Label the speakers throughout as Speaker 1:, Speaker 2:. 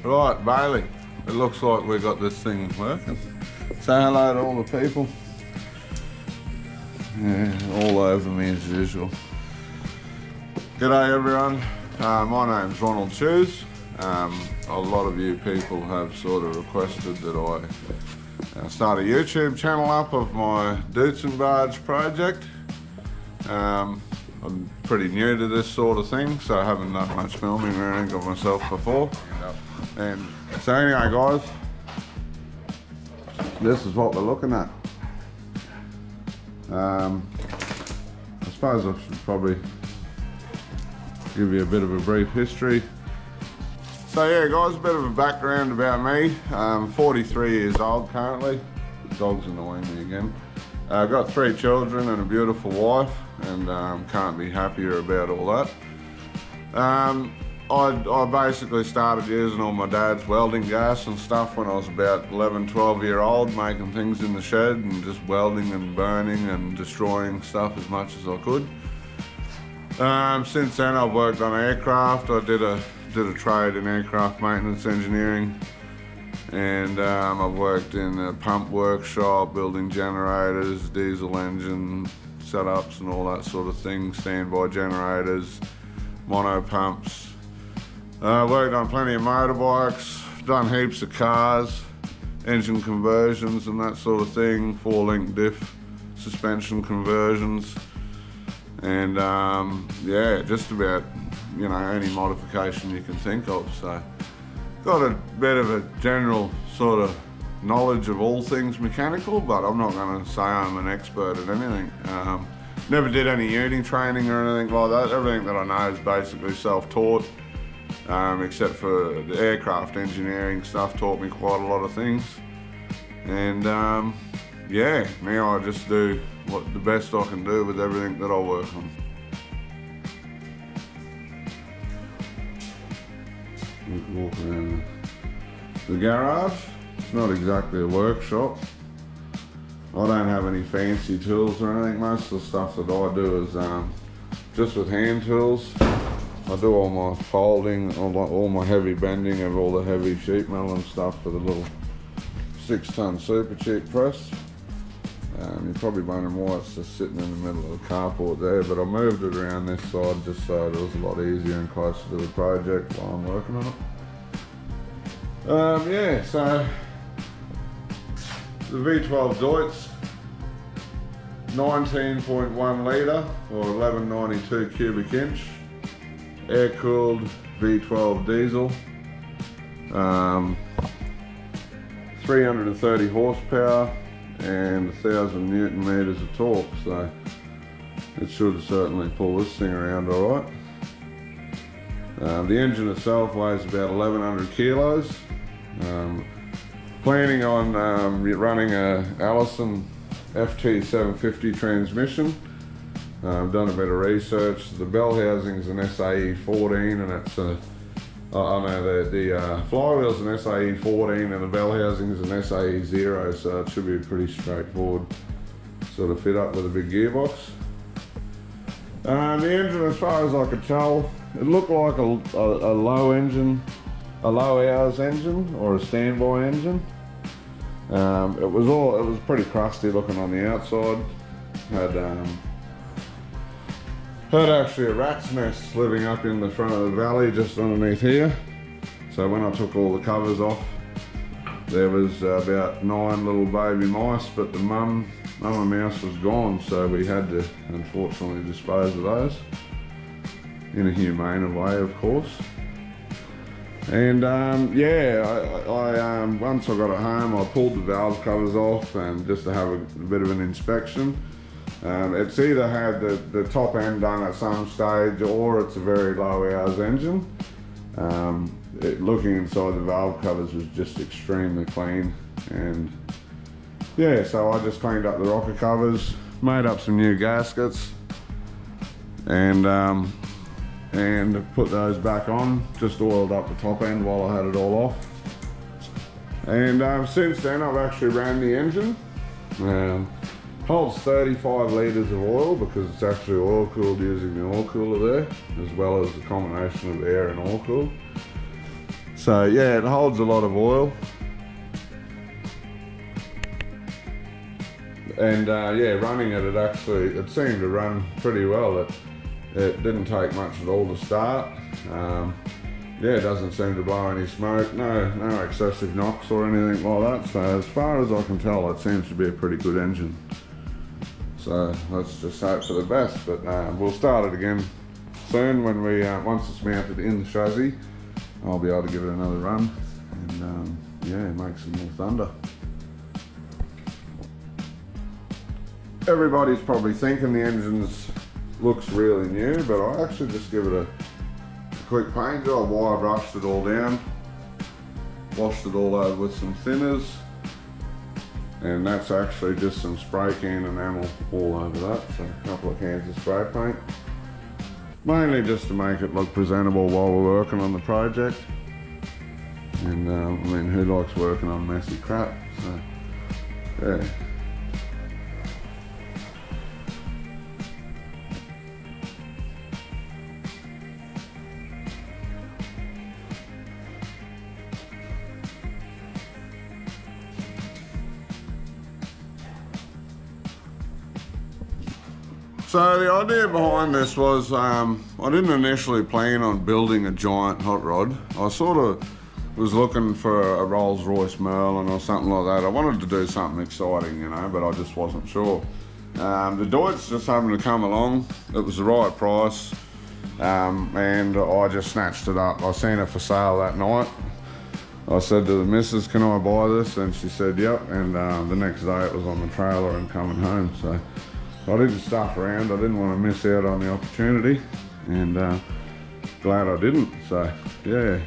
Speaker 1: Right, Bailey, it looks like we've got this thing working. Say hello to all the people. Yeah, all over me as usual. G'day everyone, my name's Ronald Shoes. A lot of you people have sort of requested that I start a YouTube channel up of my Deutzenbarge project. I'm pretty new to this sort of thing, so I haven't done much filming or anything of myself before. And so anyway guys, this is what we're looking at. I suppose I should probably give you a bit of a brief history. So yeah guys, a bit of a background about me. I'm 43 years old currently. The dog's annoying me again. I've got 3 children and a beautiful wife, and can't be happier about all that. I basically started using all my dad's welding gas and stuff when I was about 11, 12 year old, making things in the shed and just welding and burning and destroying stuff as much as I could. Since then I've worked on aircraft. I did a trade in aircraft maintenance engineering, and I've worked in a pump workshop, building generators, diesel engine setups and all that sort of thing, standby generators, mono pumps. Worked on plenty of motorbikes, done heaps of cars, engine conversions and that sort of thing, 4-link diff suspension conversions, and yeah, just about, you know, any modification you can think of. So got a bit of a general sort of knowledge of all things mechanical, but I'm not going to say I'm an expert at anything. Never did any uni training or anything like that. Everything that I know is basically self-taught, except for the aircraft engineering stuff taught me quite a lot of things. And yeah, now I just do what the best I can do with everything that I work on. Walk around the garage. It's not exactly a workshop. I don't have any fancy tools or anything. Most of the stuff that I do is just with hand tools. I do all my folding, all my heavy bending of all the heavy sheet metal and stuff for the little 6-ton super cheap press. You're probably wondering why it's just sitting in the middle of the carport there, but I moved it around this side just so it was a lot easier and closer to the project while I'm working on it. Yeah, so the V12 Deutz, 19.1 litre or 1192 cubic inch, air-cooled V12 diesel, 330 horsepower and 1,000 Newton meters of torque, so it should certainly pull this thing around all right. The engine itself weighs about 1,100 kilos. Planning on running a Allison FT750 transmission. I've done a bit of research. The bell housing's an SAE 14, and it's a, I know the flywheel's an SAE 14 and the bell housing's an SAE 0, so it should be pretty straightforward sort of fit up with a big gearbox. The engine, as far as I could tell, it looked like a low engine, a low hours engine or a standby engine. It was pretty crusty looking on the outside. Had actually a rat's nest living up in the front of the valley just underneath here. So when I took all the covers off, there was about 9 little baby mice, but the mama mouse was gone, so we had to unfortunately dispose of those in a humane way, of course. And yeah, I once I got it home, I pulled the valve covers off and just to have a bit of an inspection. It's either had the top end done at some stage, or it's a very low hours engine. Looking inside the valve covers was just extremely clean, and yeah, so I just cleaned up the rocker covers, made up some new gaskets, and put those back on, just oiled up the top end while I had it all off. And since then I've actually ran the engine. Holds 35 litres of oil because it's actually oil cooled using the oil cooler there, as well as the combination of air and oil cooled. So yeah, it holds a lot of oil. And yeah, running it, it seemed to run pretty well. It didn't take much at all to start. Yeah, it doesn't seem to blow any smoke, no excessive knocks or anything like that. So as far as I can tell, it seems to be a pretty good engine. So let's just hope for the best, but we'll start it again soon when once it's mounted in the chassis. I'll be able to give it another run and yeah, make some more thunder. Everybody's probably thinking the engine looks really new, but I actually just give it a quick paint job. Wire brushed it all down, washed it all over with some thinners, and that's actually just some spray can enamel all over that, so a couple of cans of spray paint. Mainly just to make it look presentable while we're working on the project. And I mean, who likes working on messy crap? So, yeah. So the idea behind this was, I didn't initially plan on building a giant hot rod. I sort of was looking for a Rolls-Royce Merlin or something like that. I wanted to do something exciting, you know, but I just wasn't sure. The Deutz just happened to come along. It was the right price, and I just snatched it up. I seen it for sale that night. I said to the missus, can I buy this? And she said, yep. And the next day it was on the trailer and coming home. So I didn't stuff around. I didn't want to miss out on the opportunity, and glad I didn't. So yeah.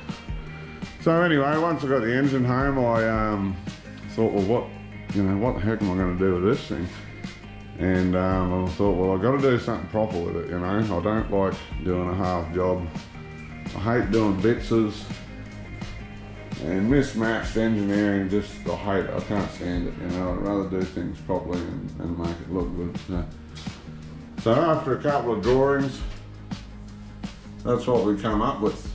Speaker 1: So anyway, once I got the engine home, I thought, well, what the heck am I going to do with this thing? And I thought, well, I've got to do something proper with it. I don't like doing a half job. I hate doing bitses and mismatched engineering. I can't stand it. I'd rather do things properly and make it look good. So after a couple of drawings, that's what we come up with.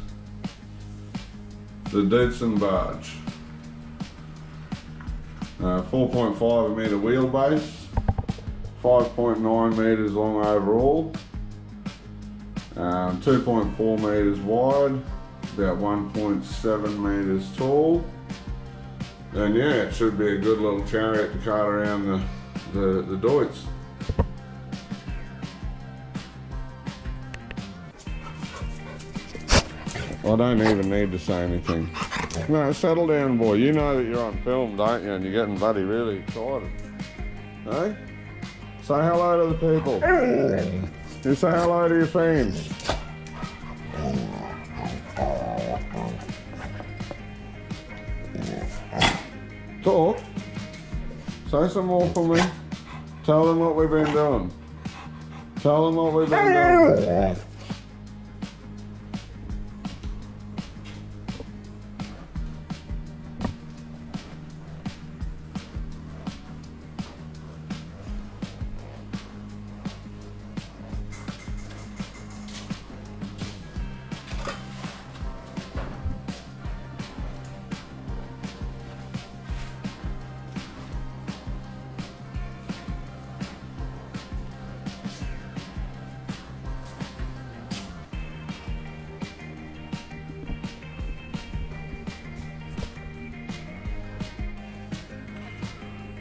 Speaker 1: The Deutzenbarge. 4.5 metre wheelbase, 5.9 metres long overall, 2.4 metres wide, about 1.7 metres tall, and yeah, it should be a good little chariot to cart around the Deutz. I don't even need to say anything. No, settle down, boy. You know that you're on film, don't you? And you're getting bloody really excited. Hey? Say hello to the people. You say hello to your fans. Talk. Say some more for me. Tell them what we've been doing. Tell them what we've been doing.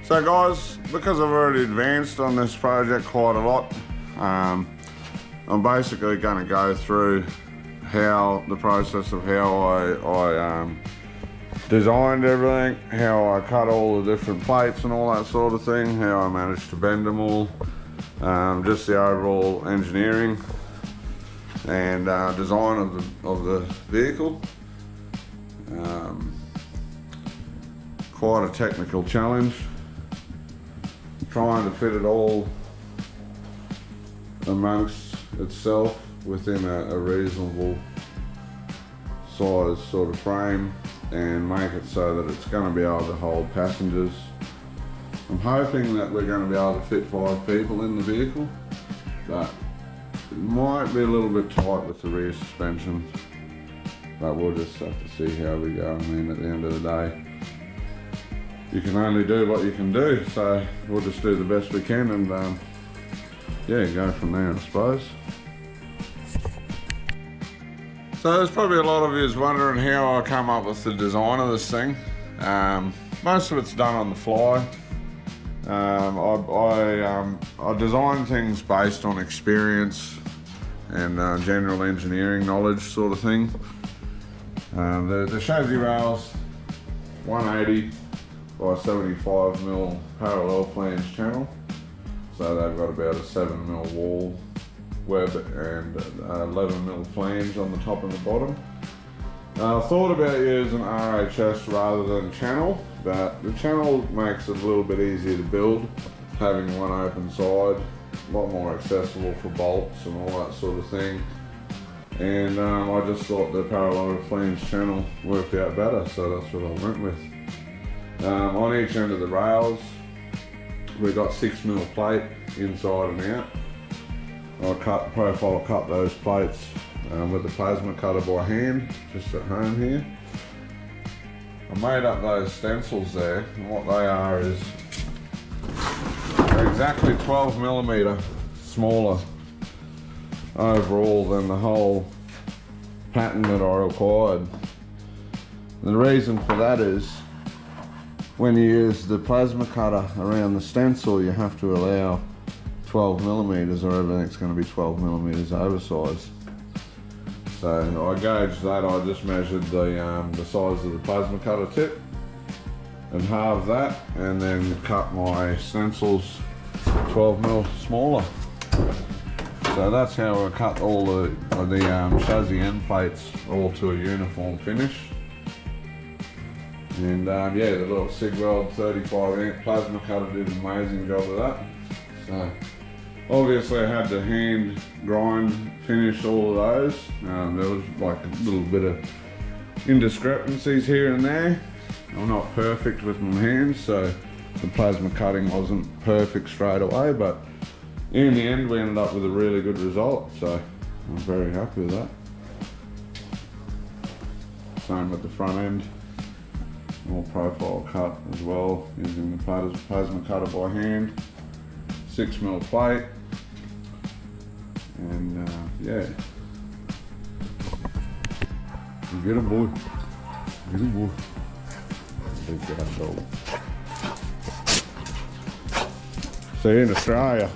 Speaker 1: So guys, because I've already advanced on this project quite a lot, I'm basically going to go through the process of how I designed everything, how I cut all the different plates and all that sort of thing, how I managed to bend them all, just the overall engineering and design of the vehicle. Quite a technical challenge, trying to fit it all amongst itself within a reasonable size sort of frame and make it so that it's going to be able to hold passengers. I'm hoping that we're going to be able to fit 5 people in the vehicle, but it might be a little bit tight with the rear suspension. but we'll just have to see how we go. I mean, at the end of the day, you can only do what you can do, so we'll just do the best we can and yeah, go from there, I suppose. So there's probably a lot of you wondering how I come up with the design of this thing. Most of it's done on the fly. I design things based on experience and general engineering knowledge sort of thing. The chassis rails, 180 by 75mm parallel flange channel. So they've got about a 7mm wall web and 11mm flange on the top and the bottom. I thought about using RHS rather than channel, but the channel makes it a little bit easier to build, having one open side, a lot more accessible for bolts and all that sort of thing. And I just thought the parallel flange channel worked out better, so that's what I went with. On each end of the rails, we've got 6mm plate inside and out. I profile cut those plates with the plasma cutter by hand, just at home here. I made up those stencils there, and what they are is they're exactly 12mm smaller overall than the whole pattern that I required. The reason for that is when you use the plasma cutter around the stencil, you have to allow 12mm or everything's going to be 12mm oversized. So I gauged that. I just measured the size of the plasma cutter tip and halved that, and then cut my stencils 12mm smaller. So that's how I cut all the chassis end plates all to a uniform finish. And yeah, the little SIG weld 35 amp plasma cutter did an amazing job of that. So obviously I had to hand grind finish all of those. There was like a little bit of indiscrepancies here and there. I'm not perfect with my hands, so the plasma cutting wasn't perfect straight away, but in the end we ended up with a really good result, so I'm very happy with that. Same with the front end, all profile cut as well, using the plasma cutter by hand, 6mm plate, and yeah. Get him, boy. Get him, boy. Big guy dog. See, in Australia,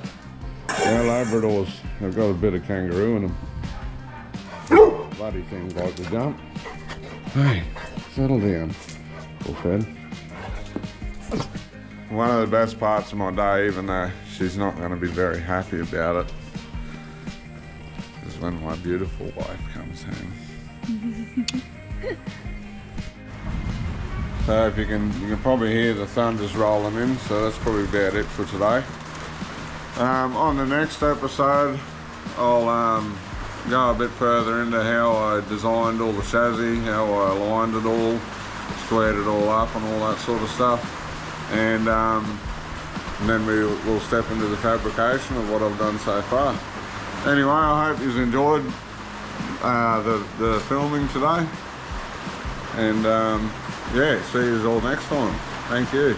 Speaker 1: our Labradors, they've got a bit of kangaroo in them. Bloody things like to jump. Hey, settle down, bullfed. One of the best parts of my day, even though she's not going to be very happy about it, is when my beautiful wife comes home. So if you can probably hear the thunders rolling in, so that's probably about it for today. On the next episode, I'll go a bit further into how I designed all the chassis, how I aligned it all, squared it all up and all that sort of stuff. And then we'll step into the fabrication of what I've done so far. Anyway, I hope you've enjoyed the filming today. And yeah, see you all next time. Thank you.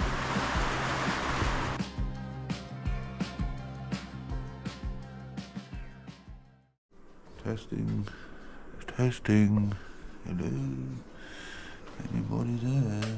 Speaker 1: Testing. Hello. Anybody there?